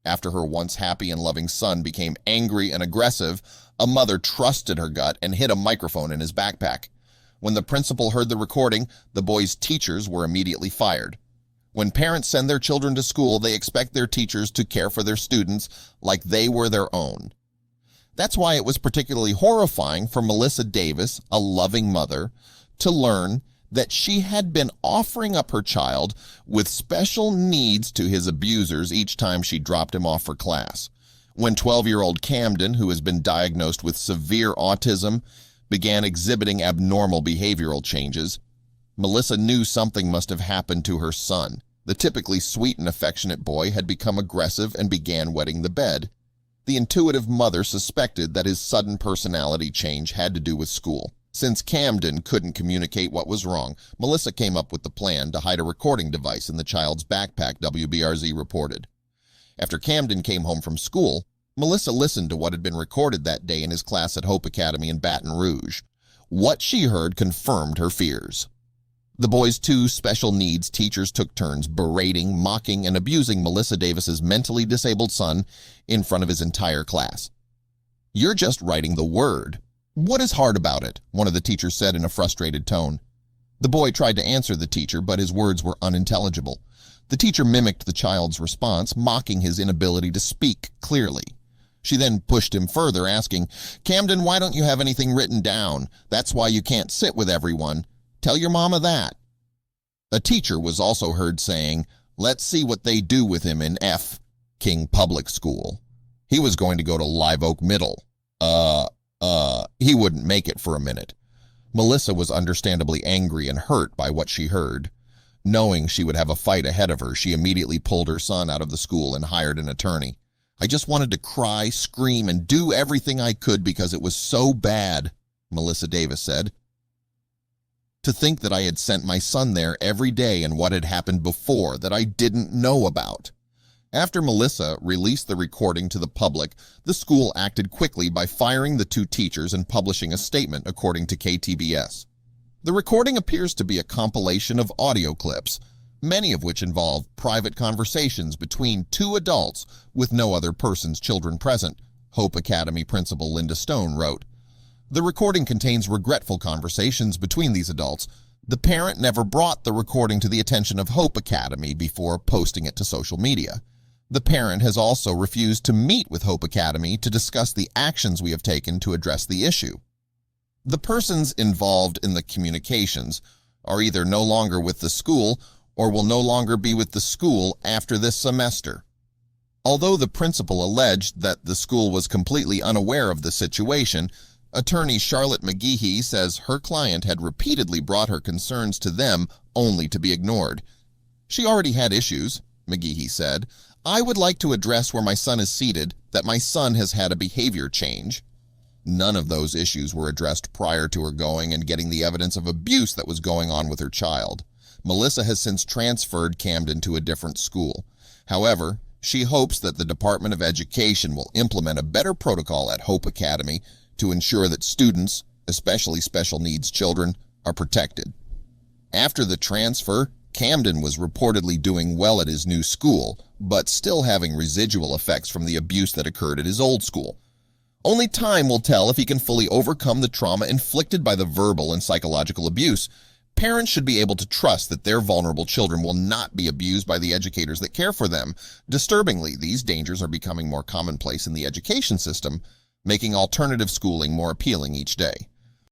After her once happy and loving son became angry and aggressive, a mother trusted her gut and hid a microphone in his backpack. When the principal heard the recording, the boy's teachers were immediately fired. When parents send their children to school, they expect their teachers to care for their students like they were their own. That's why it was particularly horrifying for Melissa Davis, a loving mother, to learn that she had been offering up her child with special needs to his abusers each time she dropped him off for class. When 12-year-old Camden, who has been diagnosed with severe autism, began exhibiting abnormal behavioral changes, Melissa knew something must have happened to her son. The typically sweet and affectionate boy had become aggressive and began wetting the bed. The intuitive mother suspected that his sudden personality change had to do with school. Since Camden couldn't communicate what was wrong, Melissa came up with the plan to hide a recording device in the child's backpack, WBRZ reported. After Camden came home from school, Melissa listened to what had been recorded that day in his class at Hope Academy in Baton Rouge. What she heard confirmed her fears. The boy's two special needs teachers took turns berating, mocking, and abusing Melissa Davis's mentally disabled son in front of his entire class. "You're just writing the word. What is hard about it?" one of the teachers said in a frustrated tone. The boy tried to answer the teacher, but his words were unintelligible. The teacher mimicked the child's response, mocking his inability to speak clearly. She then pushed him further, asking, "Camden, why don't you have anything written down? That's why you can't sit with everyone. Tell your mama that." A teacher was also heard saying, "Let's see what they do with him in F. King Public School. He was going to go to Live Oak Middle. He wouldn't make it for a minute." Melissa was understandably angry and hurt by what she heard. Knowing she would have a fight ahead of her, she immediately pulled her son out of the school and hired an attorney. "I just wanted to cry, scream, and do everything I could because it was so bad," Melissa Davis said. "To think that I had sent my son there every day and what had happened before that I didn't know about." After Melissa released the recording to the public, the school acted quickly by firing the two teachers and publishing a statement, according to KTBS. The recording appears to be a compilation of audio clips, many of which involve private conversations between two adults with no other person's children present, Hope Academy principal Linda Stone wrote. The recording contains regretful conversations between these adults. The parent never brought the recording to the attention of Hope Academy before posting it to social media. The parent has also refused to meet with Hope Academy to discuss the actions we have taken to address the issue. The persons involved in the communications are either no longer with the school or will no longer be with the school after this semester. Although the principal alleged that the school was completely unaware of the situation, attorney Charlotte McGehee says her client had repeatedly brought her concerns to them only to be ignored. "She already had issues," McGehee said. "I would like to address where my son is seated, that my son has had a behavior change." None of those issues were addressed prior to her going and getting the evidence of abuse that was going on with her child. Melissa has since transferred Camden to a different school. However, she hopes that the Department of Education will implement a better protocol at Hope Academy to ensure that students, especially special needs children, are protected. After the transfer, Camden was reportedly doing well at his new school, but still having residual effects from the abuse that occurred at his old school. Only time will tell if he can fully overcome the trauma inflicted by the verbal and psychological abuse. Parents should be able to trust that their vulnerable children will not be abused by the educators that care for them. Disturbingly, these dangers are becoming more commonplace in the education system, making alternative schooling more appealing each day.